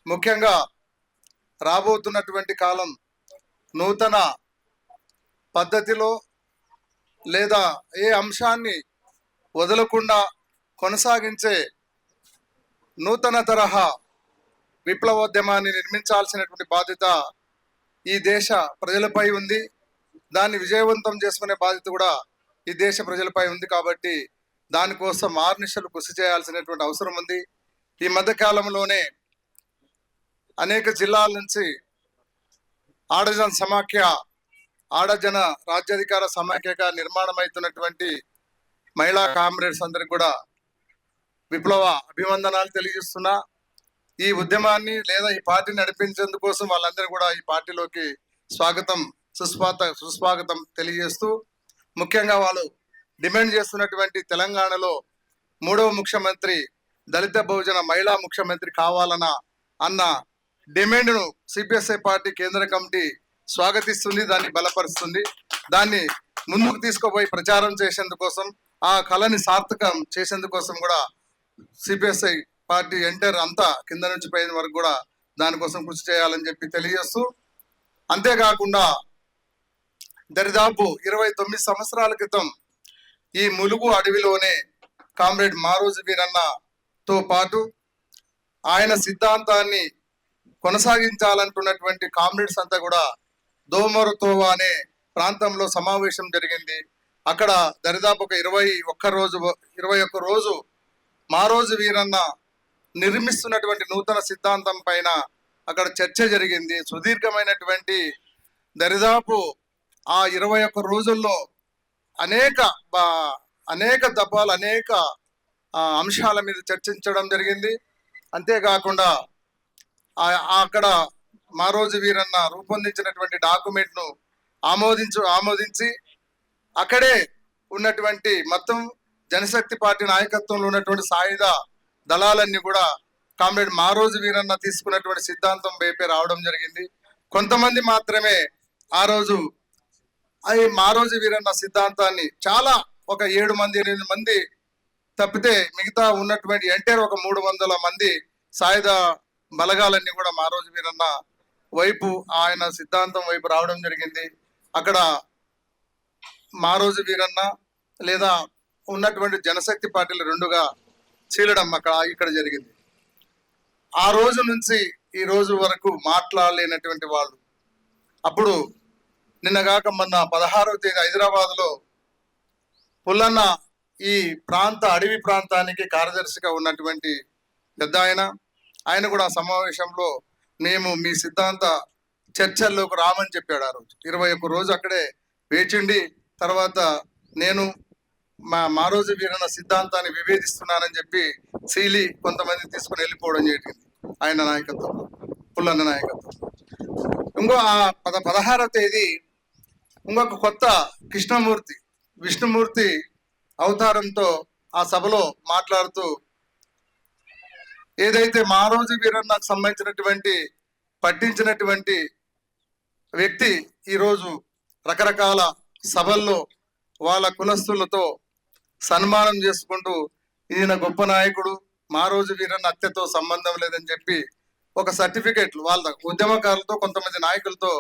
ముఖ్యంగా రాబోతున్నటువంటి కాలం నూతన పద్ధతిలో లేదా ఏ అంశాన్ని వదలకుండా కొనసాగించే నూతన తరహా విప్లవోద్యమాన్ని నిర్మించాల్సినటువంటి బాధ్యత ఈ దేశ ప్రజలపై ఉంది. దాన్ని విజయవంతం చేసుకునే బాధ్యత కూడా ఈ దేశ ప్రజలపై ఉంది. కాబట్టి దానికోసం ఆర్నిశలు కృషి చేయాల్సినటువంటి అవసరం ఉంది. ఈ మధ్య కాలంలోనే అనేక జిల్లాల నుంచి ఆడజన రాజ్యాధికార సమాఖ్యగా నిర్మాణం అవుతున్నటువంటి మహిళా కామ్రేడ్స్ అందరికి కూడా విప్లవ అభివందనాలు తెలియజేస్తున్నా. ఈ ఉద్యమాన్ని లేదా ఈ పార్టీని నడిపించేందుకోసం వాళ్ళందరూ కూడా ఈ పార్టీలోకి సుస్వాగతం తెలియజేస్తూ, ముఖ్యంగా వాళ్ళు డిమాండ్ చేస్తున్నటువంటి తెలంగాణలో 3వ ముఖ్యమంత్రి దళిత బహుజన మహిళా ముఖ్యమంత్రి కావాలన్న డిమాండ్ను సిపిఎస్ఐ పార్టీ కేంద్ర కమిటీ స్వాగతిస్తుంది, దాన్ని బలపరుస్తుంది. దాన్ని ముందుకు తీసుకుపోయి ప్రచారం చేసేందుకోసం, ఆ కళని సార్థకం చేసేందుకోసం కూడా సిపిఎస్ఐ పార్టీ ఎంటర్ అంతా కింద నుంచి పైన వరకు కూడా దానికోసం కృషి చేయాలని చెప్పి తెలియజేస్తూ, అంతేకాకుండా దరిదాపు 29 సంవత్సరాల క్రితం ఈ ములుగు అడవిలోనే కామ్రేడ్ మారోజు వీరన్నతో పాటు ఆయన సిద్ధాంతాన్ని కొనసాగించాలంటున్నటువంటి కామ్రేడ్స్ అంతా కూడా దోమరతోవా అనే ప్రాంతంలో సమావేశం జరిగింది. అక్కడ దరిదాపు ఒక 21 రోజు మారోజు వీరన్న నిర్మిస్తున్నటువంటి నూతన సిద్ధాంతం పైన అక్కడ చర్చ జరిగింది. సుదీర్ఘమైనటువంటి దరిదాపు ఆ 21 రోజుల్లో అనేక దఫాలు అనేక అంశాల మీద చర్చించడం జరిగింది. అంతేకాకుండా అక్కడ మారోజు వీరన్న రూపొందించినటువంటి డాక్యుమెంట్ను ఆమోదించి అక్కడే ఉన్నటువంటి మొత్తం జనశక్తి పార్టీ నాయకత్వంలో ఉన్నటువంటి సాయుధ దళాలన్నీ కూడా కామ్రేడ్ మారోజు వీరన్న తీసుకున్నటువంటి సిద్ధాంతం వైపే రావడం జరిగింది. కొంతమంది మాత్రమే ఆ రోజు ఈ మారోజు వీరన్న సిద్ధాంతాన్ని చాలా ఒక 7-8 మంది తప్పితే మిగతా ఉన్నటువంటి ఎంటైర్ ఒక 300 మంది సాయుధ బలగాలన్నీ కూడా మారోజు వీరన్న వైపు, ఆయన సిద్ధాంతం వైపు రావడం జరిగింది. అక్కడ మారోజు వీరన్న లేదా ఉన్నటువంటి జనశక్తి పార్టీలు రెండుగా చీలడం ఇక్కడ జరిగింది. ఆ రోజు నుంచి ఈ రోజు వరకు మాట్లాడలేనటువంటి వాళ్ళు అప్పుడు నిన్నగాక మొన్న 16వ తేదీ హైదరాబాద్లో పుల్లన్న ఈ అడవి ప్రాంతానికి కార్యదర్శిగా ఉన్నటువంటి పెద్ద ఆయన కూడా ఆ సమావేశంలో మేము మీ సిద్ధాంత చర్చల్లోకి రామని చెప్పాడు. ఆ రోజు 21 రోజు అక్కడే వేచిండి తర్వాత నేను మారోజు వీరన్న సిద్ధాంతాన్ని విభేదిస్తున్నానని చెప్పి సీలి కొంతమంది తీసుకుని వెళ్ళిపోవడం జరిగింది ఆయన నాయకత్వం, పుల్లన్న నాయకత్వం. ఇంకో 16వ తేదీ ఇంకొక కొత్త విష్ణుమూర్తి అవతారంతో ఆ సభలో మాట్లాడుతూ ఏదైతే మారోజు వీరన్నకు సంబంధించినటువంటి పట్టించినటువంటి వ్యక్తి ఈరోజు రకరకాల సభల్లో వాళ్ళ కులస్తులతో సన్మానం చేసుకుంటూ ఈయన గొప్ప నాయకుడు, మారోజు వీరన్న హత్యతో సంబంధం లేదని చెప్పి ఒక సర్టిఫికేట్లు వాళ్ళ ఉద్యమకారులతో కొంతమంది నాయకులతో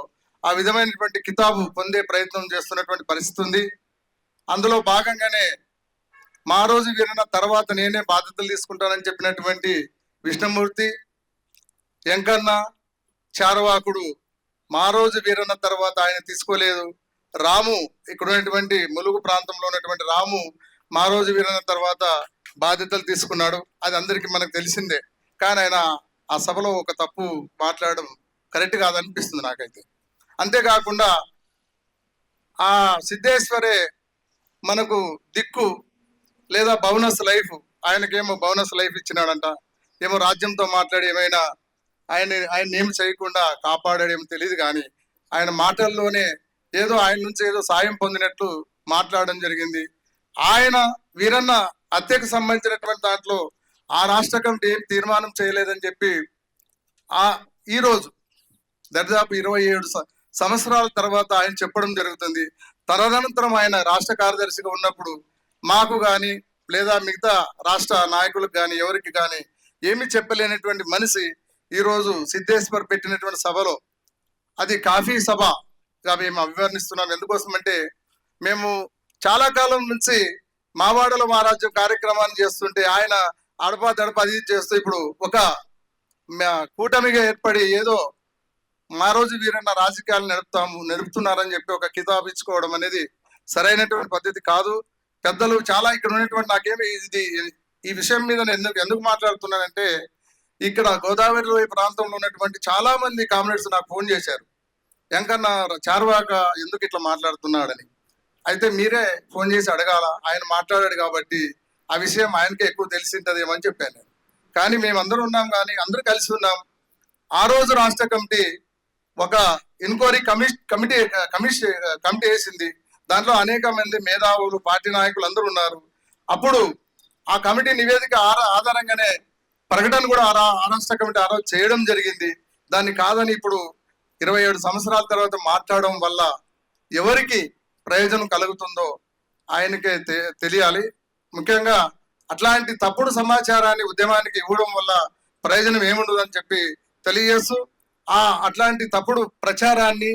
ఆ విధమైనటువంటి కితాబు పొందే ప్రయత్నం చేస్తున్నటువంటి పరిస్థితి ఉంది. అందులో భాగంగానే మారోజు వీరన్న తర్వాత నేనే బాధ్యతలు తీసుకుంటానని చెప్పినటువంటి విష్ణుమూర్తి, వెంకన్న, చారవాకుడు మారోజు వీరన్న తర్వాత ఆయన తీసుకోలేదు. రాము ఇక్కడ ఉన్నటువంటి ములుగు ప్రాంతంలో ఉన్నటువంటి రాము మారోజు వీరన్న తర్వాత బాధ్యతలు తీసుకున్నాడు. అది అందరికీ మనకు తెలిసిందే. కానీ ఆయన ఆ సభలో ఒక తప్పు మాట్లాడడం కరెక్ట్ కాదనిపిస్తుంది నాకైతే. అంతేకాకుండా ఆ సిద్ధేశ్వరే మనకు దిక్కు లేదా బోనస్ లైఫ్, ఆయనకేమో బోనస్ లైఫ్ ఇచ్చినాడంట, ఏమో రాజ్యంతో మాట్లాడి ఏమైనా ఆయన ఏమి చేయకుండా కాపాడాడేమో తెలియదు. కానీ ఆయన మాటల్లోనే ఏదో ఆయన నుంచి ఏదో సాయం పొందినట్లు మాట్లాడడం జరిగింది. ఆయన వీరన్న హత్యకు సంబంధించినటువంటి దాంట్లో ఆ రాష్ట్ర కమిటీ ఏం తీర్మానం చేయలేదని చెప్పి ఈరోజు దరిదాపు 27 సంవత్సరాల తర్వాత ఆయన చెప్పడం జరుగుతుంది. తదనంతరం ఆయన రాష్ట్ర కార్యదర్శిగా ఉన్నప్పుడు మాకు కానీ లేదా మిగతా రాష్ట్ర నాయకులకు కానీ ఎవరికి కానీ ఏమి చెప్పలేనటువంటి మనిషి ఈరోజు సిద్ధేశ్వర్ పెట్టినటువంటి సభలో అది కాఫీ సభగా మేము అభివర్ణిస్తున్నాం. ఎందుకోసం అంటే మేము చాలా కాలం నుంచి మావాడలో మా రాజ్యం కార్యక్రమాన్ని చేస్తుంటే ఆయన అడపా దడప అది చేస్తూ ఇప్పుడు ఒక కూటమిగా ఏర్పడి ఏదో మా రోజు వీరన్న రాజకీయాలు నడుపుతున్నారని చెప్పి ఒక కితాబు ఇచ్చుకోవడం అనేది సరైనటువంటి పద్ధతి కాదు. పెద్దలు చాలా ఇక్కడ ఉన్నటువంటి నాకేమి ఇది ఈ విషయం మీద నేను ఎందుకు మాట్లాడుతున్నానంటే ఇక్కడ గోదావరి ప్రాంతంలో ఉన్నటువంటి చాలా మంది కామ్రేడ్స్ నాకు ఫోన్ చేశారు, వెంకన్న చార్వాక ఎందుకు ఇట్లా మాట్లాడుతున్నాడని. అయితే మీరే ఫోన్ చేసి అడగాల, ఆయన మాట్లాడాడు కాబట్టి ఆ విషయం ఆయనకే ఎక్కువ తెలిసింటదేమో అని చెప్పాను నేను. కానీ మేమందరూ ఉన్నాం, కానీ అందరూ కలిసి ఉన్నాం. ఆ రోజు రాష్ట్ర కమిటీ ఒక ఎంక్వైరీ కమిటీ వేసింది. దాంట్లో అనేక మంది మేధావులు పార్టీ నాయకులు అందరూ ఉన్నారు. అప్పుడు ఆ కమిటీ నివేదిక ఆధారంగానే ప్రకటన కూడా ఆ రాష్ట్ర కమిటీ ఆ రోజు చేయడం జరిగింది. దాన్ని కాదని ఇప్పుడు 27 సంవత్సరాల తర్వాత మాట్లాడడం వల్ల ఎవరికి ప్రయోజనం కలుగుతుందో ఆయనకే తెలియాలి. ముఖ్యంగా అట్లాంటి తప్పుడు సమాచారాన్ని ఉద్యమానికి ఇవ్వడం వల్ల ప్రయోజనం ఏముండదని చెప్పి తెలియజేస్తూ అట్లాంటి తప్పుడు ప్రచారాన్ని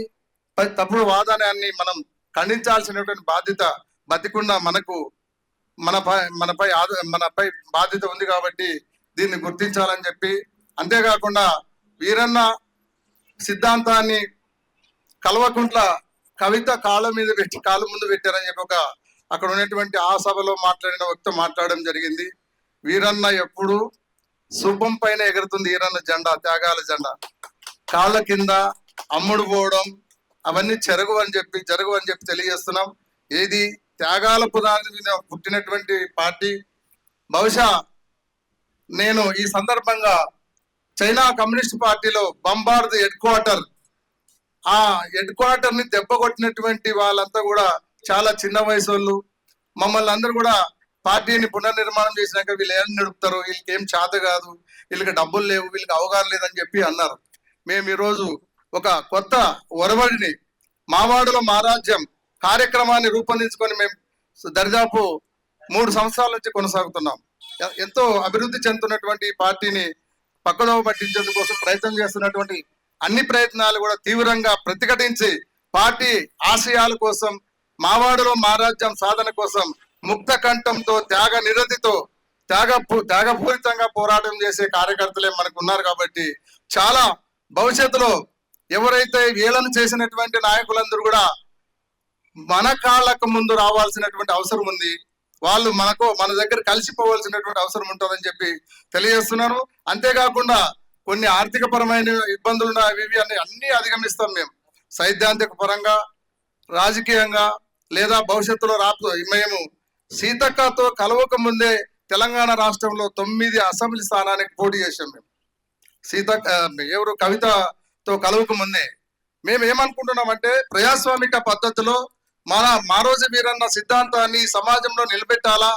తప్పుడు వాదనాన్ని మనం ఖండించాల్సినటువంటి బాధ్యత బతికున్న మనపై బాధ్యత ఉంది కాబట్టి దీన్ని గుర్తించాలని చెప్పి, అంతేకాకుండా వీరన్న సిద్ధాంతాన్ని కల్వకుంట్ల కవిత కాళ్ళ ముందు పెట్టారని చెప్పి అక్కడ ఉన్నటువంటి ఆ సభలో మాట్లాడిన వ్యక్తి మాట్లాడడం జరిగింది. వీరన్న ఎప్పుడు శూపం పైన ఎగురుతుంది వీరన్న జెండా, త్యాగాల జెండా. కాళ్ళ కింద అమ్ముడు పోవడం అవన్నీ జరుగు అని చెప్పి తెలియజేస్తున్నాం. ఏది త్యాగాల పునాది మీద పుట్టినటువంటి పార్టీ. బహుశా నేను ఈ సందర్భంగా చైనా కమ్యూనిస్ట్ పార్టీలో బంబార్ద్ హెడ్ క్వార్టర్ ని దెబ్బ కొట్టినటువంటి వాళ్ళంతా కూడా చాలా చిన్న వయసు వాళ్ళు. మమ్మల్ని అందరూ కూడా పార్టీని పునర్నిర్మాణం చేసినాక వీళ్ళు ఏం నడుపుతారు, వీళ్ళకి ఏం చేత కాదు, వీళ్ళకి డబ్బులు లేవు, వీళ్ళకి అవగాహన లేదని చెప్పి అన్నారు. మేము ఈరోజు ఒక కొత్త ఒరవడిని మావాడలో మా రాజ్యం కార్యక్రమాన్ని రూపొందించుకొని మేము దరిదాపు 3 సంవత్సరాల నుంచి కొనసాగుతున్నాం. ఎంతో అభివృద్ధి చెందుతున్నటువంటి పార్టీని పక్కదోవ పట్టించేందుకు కోసం ప్రయత్నం చేస్తున్నటువంటి అన్ని ప్రయత్నాలు కూడా తీవ్రంగా ప్రతిఘటించి పార్టీ ఆశయాల కోసం, మావాడలో మా రాజ్యం సాధన కోసం ముక్త కంఠంతో త్యాగ నిరతితో త్యాగపూరితంగా పోరాటం చేసే కార్యకర్తలే మనకు ఉన్నారు. కాబట్టి చాలా భవిష్యత్తులో ఎవరైతే వీళ్ళను చేసినటువంటి నాయకులందరూ కూడా మన కాళ్ళకు ముందు రావాల్సినటువంటి అవసరం ఉంది. వాళ్ళు మన దగ్గర కలిసిపోవాల్సినటువంటి అవసరం ఉంటుందని చెప్పి తెలియజేస్తున్నాను. అంతేకాకుండా కొన్ని ఆర్థిక పరమైన ఇబ్బందులు ఇవి అన్ని అధిగమిస్తాం మేము, సైద్ధాంతిక పరంగా, రాజకీయంగా, లేదా భవిష్యత్తులో మేము సీతక్కతో కలవక ముందే తెలంగాణ రాష్ట్రంలో 9 అసెంబ్లీ స్థానానికి పోటీ చేశాం. మేము కవితతో కలవక ముందే మేము ఏమనుకుంటున్నామంటే ప్రజాస్వామిక పద్ధతిలో మా రోజు వీరన్న సిద్ధాంతాన్ని సమాజంలో నిలబెట్టాలా,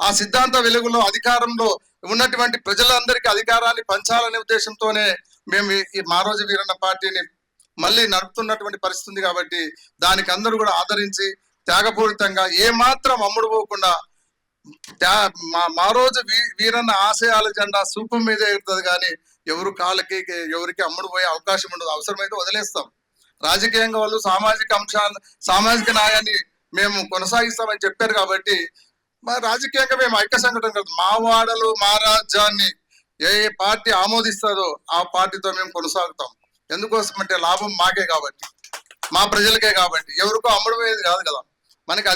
ఆ సిద్ధాంత వెలుగులో అధికారంలో ఉన్నటువంటి ప్రజలందరికీ అధికారాన్ని పంచాలనే ఉద్దేశంతోనే మేము ఈ మా రోజు వీరన్న పార్టీని మళ్ళీ నడుపుతున్నటువంటి పరిస్థితి ఉంది. కాబట్టి దానికి అందరూ కూడా ఆదరించి త్యాగపూరితంగా ఏమాత్రం అమ్ముడు పోకుండా మా రోజు వీరన్న ఆశయాల జెండా సూపం మీద ఎగురుతుంది, కానీ ఎవరికి అమ్ముడు పోయే అవకాశం ఉండదు. అవసరమైతే వదిలేస్తాం. రాజకీయంగా వాళ్ళు సామాజిక న్యాయాన్ని మేము కొనసాగిస్తామని చెప్పారు. కాబట్టి రాజకీయంగా మేము ఐక్య సంఘటన కాదు, మావాడలు మా రాజ్యాన్ని ఏ పార్టీ ఆమోదిస్తుందో ఆ పార్టీతో మేము కొనసాగుతాం. ఎందుకోసం అంటే లాభం మాకే కాబట్టి, మా ప్రజలకే కాబట్టి, ఎవరికో అమ్ముడు పోయేది కాదు కదా. మనకి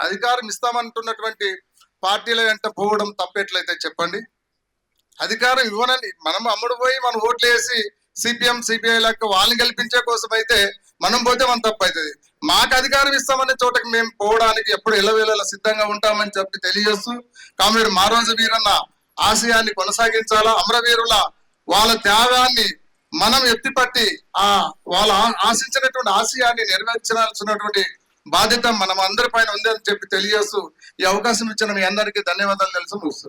అధికారం ఇస్తామంటున్నటువంటి పార్టీల వెంట పోవడం తప్పెట్లయితే చెప్పండి. అధికారం ఇవ్వనని మనం అమ్ముడు పోయి మనం ఓట్లు వేసి సిపిఎం సిపిఐ లెక్క వాళ్ళని గెలిపించే కోసం అయితే మనం పోతే మన తప్పు అవుతుంది. మాకు అధికారం ఇస్తామనే చోటకి మేము పోవడానికి ఎప్పుడు ఎల్లవేళలా సిద్ధంగా ఉంటామని చెప్పి తెలియజేస్తూ, కామ్రేడ్ మా రోజు వీరన్న ఆశయాన్ని కొనసాగించాలా, అమరవీరుల వాళ్ళ త్యాగాన్ని మనం ఎత్తిపట్టి వాళ్ళ ఆశించినటువంటి ఆశయాన్ని నెరవేర్చాల్సినటువంటి బాధ్యత మనం అందరి పైన ఉందని చెప్పి తెలియజేస్తూ ఈ అవకాశం ఇచ్చిన మీ అందరికీ ధన్యవాదాలు తెలుసు.